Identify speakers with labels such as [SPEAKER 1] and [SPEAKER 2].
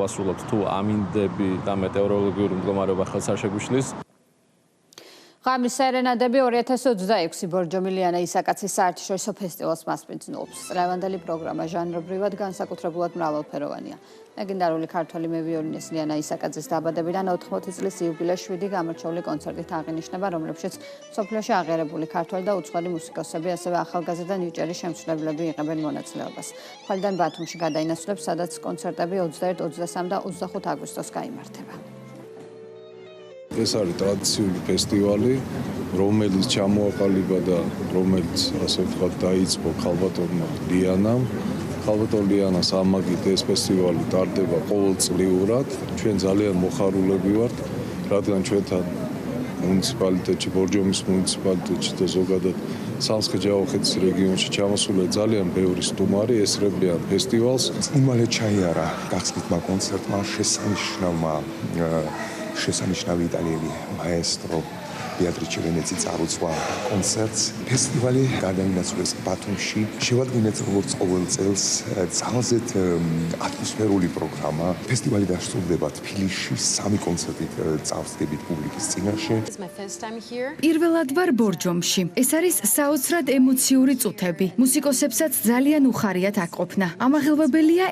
[SPEAKER 1] ვასრულოთ თუ ამინდები და მეტეოროლოგიური მდგომარეობა ხელს არ შეგვიშლის.
[SPEAKER 2] ღამის სერენადები 2026 ბორჯომილიანა ისაკაცის საერთაშორისო ფესტივალს მასპინძლობს. წლევანდელი პროგრამა ჟანრობრივად განსაკუთრებულად მრავალფეროვანია. ლეგენდარული ქართველი მევიოლინის ლიანა ისაკაძის დაბადებიდან 80 წლის იუბილეს 7 გამორჩეული კონცერტით აღინიშნება, რომლებშიც მსოფლიოში აღიარებული ქართველი და უცხოელი მუსიკოსები, ასევე ახალგაზრდა ნიჭიერი შემსრულებლები იღებენ მონაწილეობას. ხვალიდან ბათუმში გადაინაცვლებს, სადაც კონცერტები 21, 23 და 25 აგვისტოს გაიმართება.
[SPEAKER 3] ეს არის ტრადიციული ფესტივალი, რომელიც ჩამოაყალიბა და რომელიც ასე ვთქვათ დაიწყო ქალბატონმა ლიანამ. ქალბატონ ლიანას ამაგით ეს ფესტივალი ტარდება ყოველწლიურად. ჩვენ ძალიან მოხარულები ვართ, რადგან ჩვენთან მუნიციპალიტეტში, ბორჯომის მუნიციპალიტეტში და ზოგადად სამცხე-ჯავახეთის რეგიონში ჩამოსულია ძალიან ბევრი სტუმარი, ესწრებიან ფესტივალს.
[SPEAKER 4] იმალე ჩაიარა გახსნითმა კონცერტმა შესანიშნავი იტალიელი მაესტრო ბეატრიჩე ვენეცი წარუცვა კონცერტს. ფესტივალი გადაინაცვლეს ბათუმში. შევადგინეთ როგორც ყოველ წელს ძალზედ ატმოსფერული პროგრამა. ფესტივალი დასრულდება თბილისში 3 კონცერტით წავსდებით პუბლიკის წინაშე.
[SPEAKER 5] პირველად ვარ ბორჯომში. ეს არის საოცრად ემოციური წუთები. მუსიკოსებსაც ძალიან უხარიათ აქ ყოფნა. ამაღელვებელია